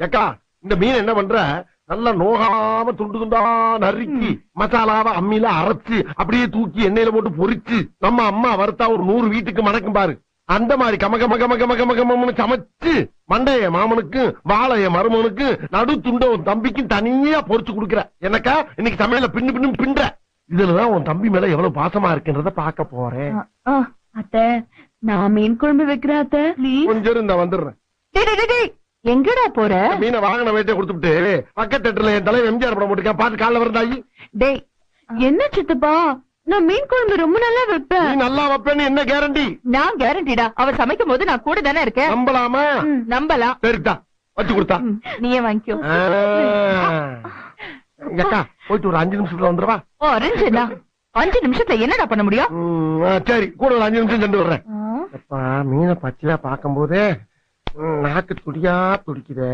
ஏக்கா இந்த மீன் என்ன பண்ற, நல்லா நோகாம துண்டு துண்டா நறுக்கி மசாலாவை அம்மியில அரைச்சு அப்படியே தூக்கி எண்ணெயில போட்டு பொரிச்சு நம்ம அம்மா வறுத்தா ஒரு 100 வீட்டுக்கு மணக்கும் பாரு. அந்த மாதிரி கம கம கம கம கம கமன்னு சமைச்சு மண்டைய மாமனுக்கும் வாழைய மருமனுக்கும் நடு துண்ட உன் தம்பிக்கும் தனியா பொரிச்சு கொடுக்குற. எனக்கா இன்னைக்கு சமையல பின்னு பின்னு பின்ற. இதுலதான் உன் தம்பி மேல எவ்வளவு பாசமா இருக்குன்றத பாக்க போறேன். அத்தை நான் மீன் குழம்பு வைக்கிறேன் அத்தை. கொஞ்சம் இருந்தா வந்துடுறேன். எங்கடா போற? மீனை வாங்கின வயிற்ற கொடுத்துட்டு பக்கத்து தேட்டர்ல என் தலைவர் எம்ஜிஆர் படம் போட்டுருக்கேன், பாத்து காலைல வரதாயி. டேய் என்ன சித்தப்பா, நான் மீன் குழம்பு ரொம்ப நல்லா வைப்பேன். நீ நல்லா வைப்பேன்னு என்ன கேரண்டி? நான் கேரண்டிடா, அவ சமைக்கும் போது நான் கூட தானே இருக்கேன். நம்பலாமா? நம்பலாம். சரிதா வச்சு கொடுத்தா நீயே வாங்கிக்கோ. அக்கா போயிட்டு ஒரு 5 நிமிஷத்துல வந்துருவா. 5 நிமிஷத்துல என்னடா பண்ண முடியும்? சரி கூட ஒரு 5 நிமிஷம் சென்று வர்றேன். மீனை பச்சையா பாக்கும் போதே நாக்கு துடியா துடிக்குதே.